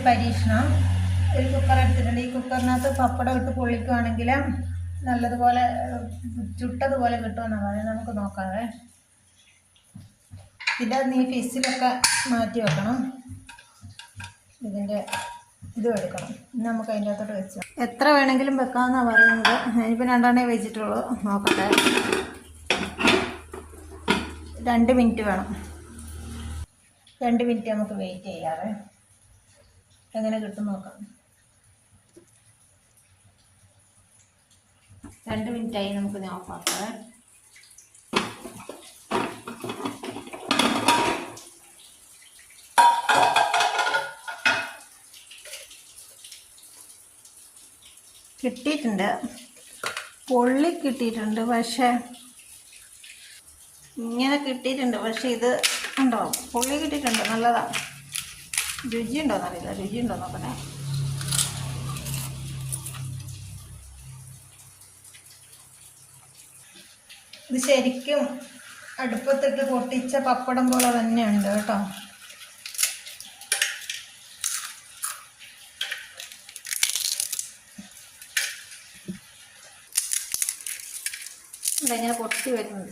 പരീക്ഷണം. ഒരു കുക്കർ എടുത്തിട്ടുണ്ട്. ഈ കുക്കറിനകത്ത് പപ്പടം ഇട്ട് പൊള്ളിക്കുകയാണെങ്കിൽ നല്ലതുപോലെ ചുട്ടതുപോലെ കിട്ടുമെന്നാണ് പറയുന്നത്. നമുക്ക് നോക്കാവേ. നീ ഫിസിലൊക്കെ മാറ്റി വെക്കണം. ഇതിൻ്റെ ഇതും എടുക്കണം. നമുക്ക് അതിൻ്റെ അകത്തോട്ട് വെച്ചാൽ എത്ര വേണമെങ്കിലും വെക്കാമെന്നാണ് പറയുന്നത്. ഞാനിപ്പോൾ 2 വെച്ചിട്ടുള്ളൂ. നോക്കട്ടെ. 2 മിനിറ്റ് വേണം. 2 മിനിറ്റ് നമുക്ക് വെയിറ്റ് ചെയ്യാവേ. എങ്ങനെ കിട്ടും നോക്കാം. 2 മിനിറ്റായി. നമുക്ക് ഓഫാക്കാവേ. കിട്ടിയിട്ടുണ്ട്, പൊള്ളി കിട്ടിയിട്ടുണ്ട്. പക്ഷേ ഇങ്ങനെ കിട്ടിയിട്ടുണ്ട്. പക്ഷേ ഇത് ഉണ്ടോ, പൊള്ളി കിട്ടിയിട്ടുണ്ട്. നല്ലതാണ്. രുചിയുണ്ടോയെന്നറിയില്ല. രുചിയുണ്ടോ നോക്കട്ടെ. ഇത് ശരിക്കും അടുപ്പത്തിട്ട് പൊട്ടിച്ച പപ്പടം പോലെ തന്നെയുണ്ട് കേട്ടോ. ഇങ്ങനെ പൊട്ടി വരുന്നുണ്ട്.